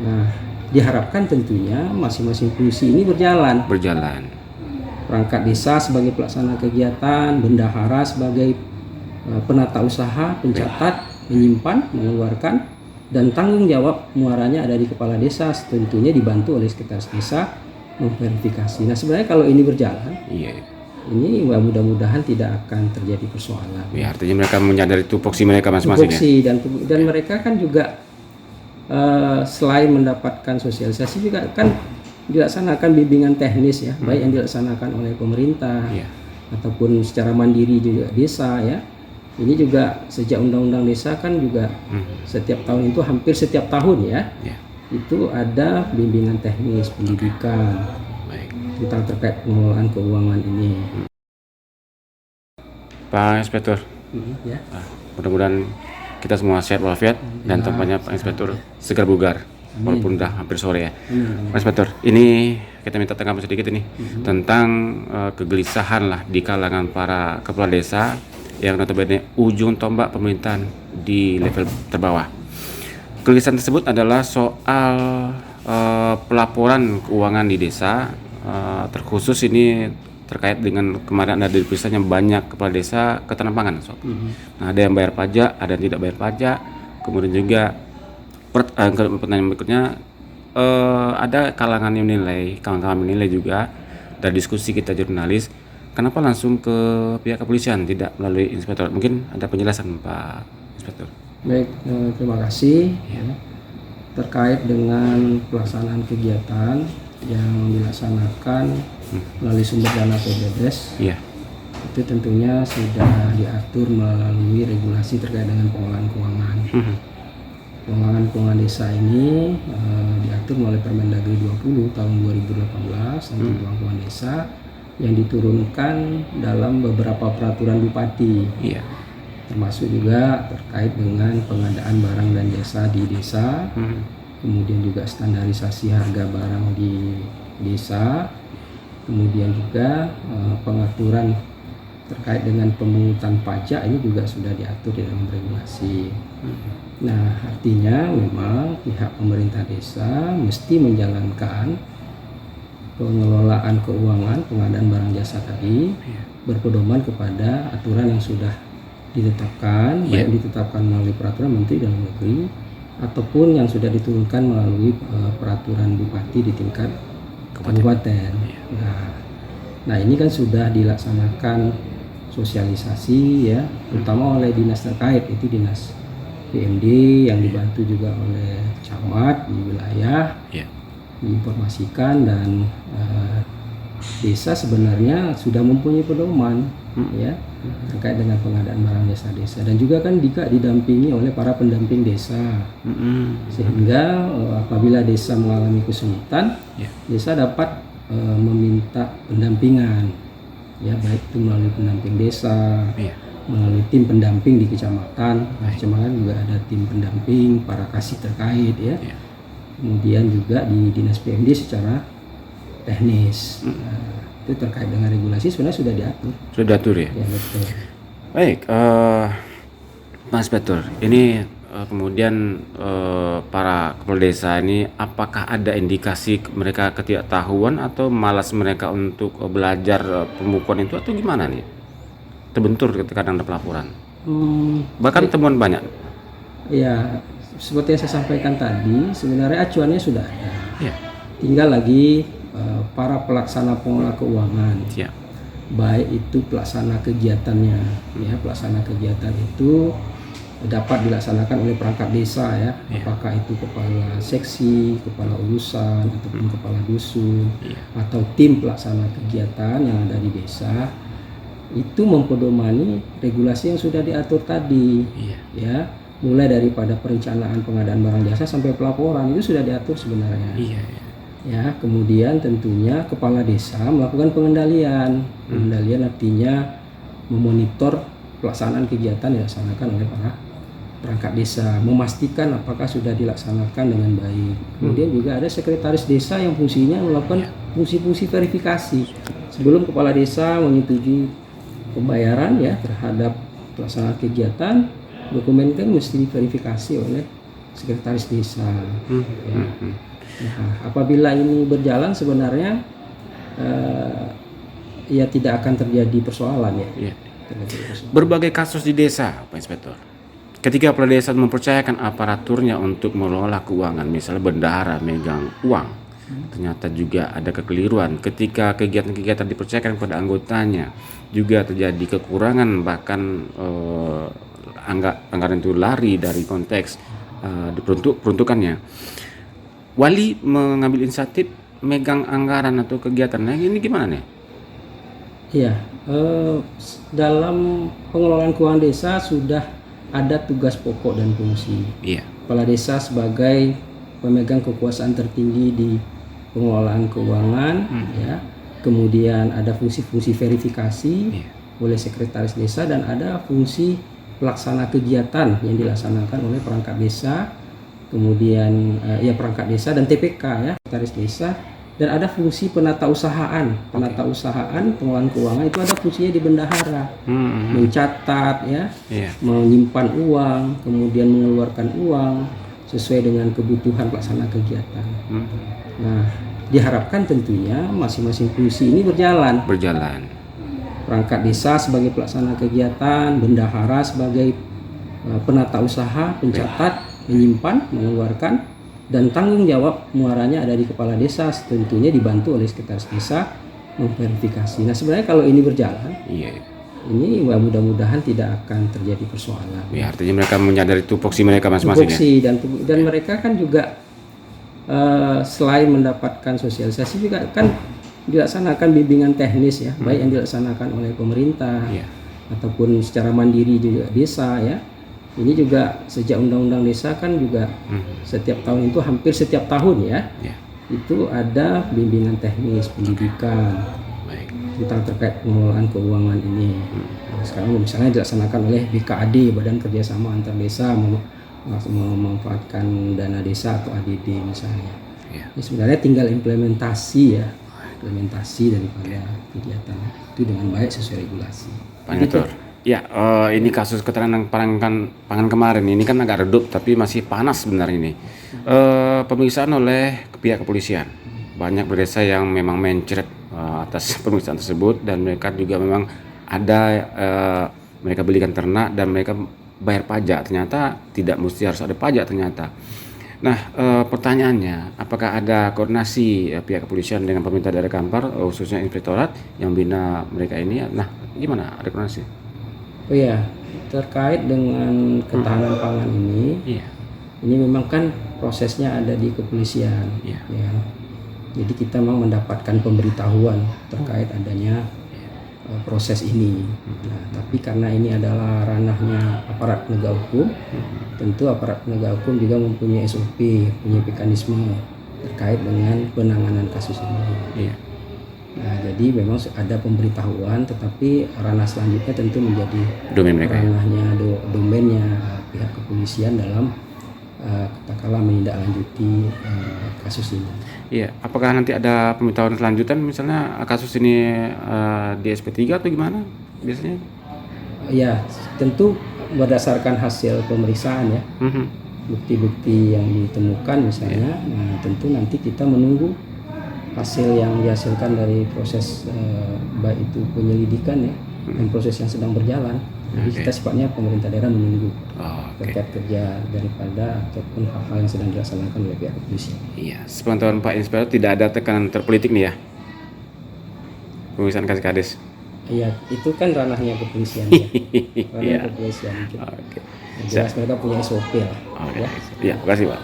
Nah, diharapkan tentunya masing-masing fungsi ini berjalan. Perangkat desa sebagai pelaksana kegiatan, bendahara sebagai penata usaha, pencatat, menyimpan, mengeluarkan, dan tanggung jawab muaranya ada di kepala desa, tentunya dibantu oleh sekretaris desa memverifikasi. Nah, sebenarnya kalau ini berjalan, ini mudah-mudahan tidak akan terjadi persoalan. Ya, artinya mereka menyadari tupoksi mereka masing-masing. Dan mereka kan juga selain mendapatkan sosialisasi juga kan dilaksanakan bimbingan teknis ya, baik yang dilaksanakan oleh pemerintah ataupun secara mandiri juga desa ya. Ini juga sejak undang-undang desa kan juga setiap tahun itu hampir setiap tahun ya. Itu ada bimbingan teknis pendidikan tentang terkait pengelolaan keuangan ini. Pak Inspektur, mudah-mudahan kita semua sehat walafiat dan tempatnya Pak Inspektur segar bugar walaupun udah hampir sore ya. Pak Inspektur, ini kita minta tanggapan sedikit ini tentang kegelisahan lah di kalangan para kepala desa yang notabene ujung tombak pemerintahan di level terbawah. Kegelisahan tersebut adalah soal pelaporan keuangan di desa, terkhusus ini terkait dengan kemarin ada diperiksa banyak kepala desa ketahanan pangan. Nah, ada yang bayar pajak, ada yang tidak bayar pajak. Kemudian juga pertanyaan berikutnya, ada kalangan yang menilai, kawan-kawan menilai juga dari diskusi kita jurnalis, kenapa langsung ke pihak kepolisian tidak melalui inspektor? Mungkin ada penjelasan Pak Inspektur. Baik, terima kasih. Terkait dengan pelaksanaan kegiatan yang dilaksanakan melalui sumber dana PBDes, itu tentunya sudah diatur melalui regulasi terkait dengan pengelolaan keuangan. Pengelolaan keuangan desa ini diatur melalui Permendagri 20 tahun 2018 tentang keuangan desa yang diturunkan dalam beberapa peraturan bupati, termasuk juga terkait dengan pengadaan barang dan jasa di desa, kemudian juga standarisasi harga barang di desa, kemudian juga pengaturan terkait dengan pemungutan pajak ini juga sudah diatur di dalam regulasi. Nah, artinya memang pihak pemerintah desa mesti menjalankan pengelolaan keuangan, pengadaan barang jasa tadi berpedoman kepada aturan yang sudah ditetapkan, baik ditetapkan melalui peraturan Menteri Dalam Negeri ataupun yang sudah diturunkan melalui peraturan bupati di tingkat kabupaten. Nah, ini kan sudah dilaksanakan sosialisasi ya, terutama oleh dinas terkait, itu dinas PMD yang dibantu juga oleh camat di wilayah, diinformasikan, dan desa sebenarnya sudah mempunyai pedoman ya terkait dengan pengadaan barang jasa desa, dan juga kan didampingi oleh para pendamping desa, sehingga apabila desa mengalami kesulitan, desa dapat meminta pendampingan ya, baik itu melalui pendamping desa, melalui tim pendamping di kecamatan. Kecamatan juga ada tim pendamping para kasih terkait ya. Kemudian juga di dinas PMD secara teknis. Itu terkait dengan regulasi sebenarnya sudah diatur. Sudah diatur ya? Ya, betul. Baik, Pak Inspektur, ini kemudian para kepala desa ini apakah ada indikasi mereka ketidaktahuan atau malas mereka untuk belajar pembukuan itu atau gimana nih? Terbentur ketika ada pelaporan. Bahkan temuan banyak. Ya, seperti yang saya sampaikan tadi, sebenarnya acuannya sudah ada. Tinggal lagi para pelaksana pengelola keuangan, baik itu pelaksana kegiatannya, ya, pelaksana kegiatan itu dapat dilaksanakan oleh perangkat desa ya, apakah itu kepala seksi, kepala urusan, ataupun kepala dusun, atau tim pelaksana kegiatan yang ada di desa, itu mempedomani regulasi yang sudah diatur tadi, ya, mulai daripada perencanaan pengadaan barang jasa sampai pelaporan itu sudah diatur sebenarnya. Ya, kemudian tentunya kepala desa melakukan pengendalian. Pengendalian artinya memonitor pelaksanaan kegiatan yang dilaksanakan oleh para perangkat desa, memastikan apakah sudah dilaksanakan dengan baik. Kemudian juga ada sekretaris desa yang fungsinya melakukan fungsi-fungsi verifikasi. Sebelum kepala desa menyetujui pembayaran ya terhadap pelaksanaan kegiatan, dokumen kan mesti diverifikasi oleh sekretaris desa. Ya. Nah, apabila ini berjalan sebenarnya ya tidak akan terjadi persoalan ya. Berbagai kasus di desa, Pak Inspektor. Ketika kepala desa mempercayakan aparaturnya untuk mengelola keuangan, misalnya bendahara megang uang, ternyata juga ada kekeliruan. Ketika kegiatan-kegiatan dipercayakan kepada anggotanya, juga terjadi kekurangan, bahkan anggaran itu lari dari konteks peruntukannya. Wali mengambil inisiatif megang anggaran atau kegiatan. Nah, ini gimana nih? Iya, dalam pengelolaan keuangan desa sudah ada tugas pokok dan fungsi. Iya. Kepala desa sebagai pemegang kekuasaan tertinggi di pengelolaan keuangan, ya. Kemudian ada fungsi-fungsi verifikasi oleh sekretaris desa dan ada fungsi pelaksana kegiatan yang dilaksanakan oleh perangkat desa, kemudian perangkat desa dan TPK ya, sekretaris desa. Dan ada fungsi penata usahaan. Penata usahaan pengelolaan keuangan itu ada fungsinya di bendahara, mencatat ya, menyimpan uang, kemudian mengeluarkan uang sesuai dengan kebutuhan pelaksana kegiatan. Nah, diharapkan tentunya masing-masing fungsi ini berjalan. Perangkat desa sebagai pelaksana kegiatan, bendahara sebagai penata usaha, pencatat, menyimpan, mengeluarkan. Dan tanggung jawab muaranya ada di kepala desa, tentunya dibantu oleh sekretaris desa memverifikasi. Nah, sebenarnya kalau ini berjalan, ini mudah-mudahan tidak akan terjadi persoalan. Ya, artinya mereka menyadari tupoksi mereka masing-masing. Tupoksi dan mereka kan juga selain mendapatkan sosialisasi juga kan dilaksanakan bimbingan teknis ya, baik yang dilaksanakan oleh pemerintah ataupun secara mandiri juga desa ya. Ini juga sejak undang-undang desa kan juga setiap tahun itu hampir setiap tahun ya, itu ada bimbingan teknis pendidikan tentang terkait pengelolaan keuangan ini. Sekarang misalnya dilaksanakan oleh BKAD, Badan Kerjasama Antar Desa memanfaatkan dana desa atau ADD misalnya. Ini sebenarnya tinggal implementasi daripada kegiatan itu dengan baik sesuai regulasi. Pak Inspektor. Ya, ini kasus keterangan pangan kemarin ini kan agak redup tapi masih panas sebenarnya ini. Pemeriksaan oleh pihak kepolisian. Banyak desa yang memang mencret atas pemeriksaan tersebut dan mereka juga memang ada mereka belikan ternak dan mereka bayar pajak. Ternyata tidak mesti harus ada pajak ternyata. Nah, pertanyaannya, apakah ada koordinasi pihak kepolisian dengan pemerintah daerah Kampar, khususnya inspektorat yang membina mereka ini? Nah, gimana? Ada koordinasi? Oh ya, terkait dengan ketahanan pangan ini, ini memang kan prosesnya ada di kepolisian, ya. Jadi kita memang mendapatkan pemberitahuan terkait adanya proses ini. Nah, tapi karena ini adalah ranahnya aparat penegak hukum, tentu aparat penegak hukum juga mempunyai SOP, punya mekanisme terkait dengan penanganan kasus ini. Nah, jadi memang ada pemberitahuan, tetapi ranah selanjutnya tentu menjadi ranahnya domainnya pihak kepolisian dalam katakanlah menindaklanjuti kasus ini. Iya, apakah nanti ada pemberitahuan selanjutan misalnya kasus ini di SP3 atau gimana biasanya? Ya, tentu berdasarkan hasil pemeriksaan ya, bukti-bukti yang ditemukan misalnya, nah tentu nanti kita menunggu hasil yang dihasilkan dari proses baik itu penyelidikan ya dan proses yang sedang berjalan. Jadi kita sifatnya pemerintah daerah menunggu terkait kerja daripada ataupun hal-hal yang sedang dilaksanakan oleh pihak kepolisian. Iya, sepengetahuan Pak Inspektor tidak ada tekanan terpolitik nih ya pemeriksaan kasus kades. Iya, itu kan ranahnya kepolisian ya. Ranah kepolisian. Jelas mereka punya SOP lah. Iya, terima kasih Pak.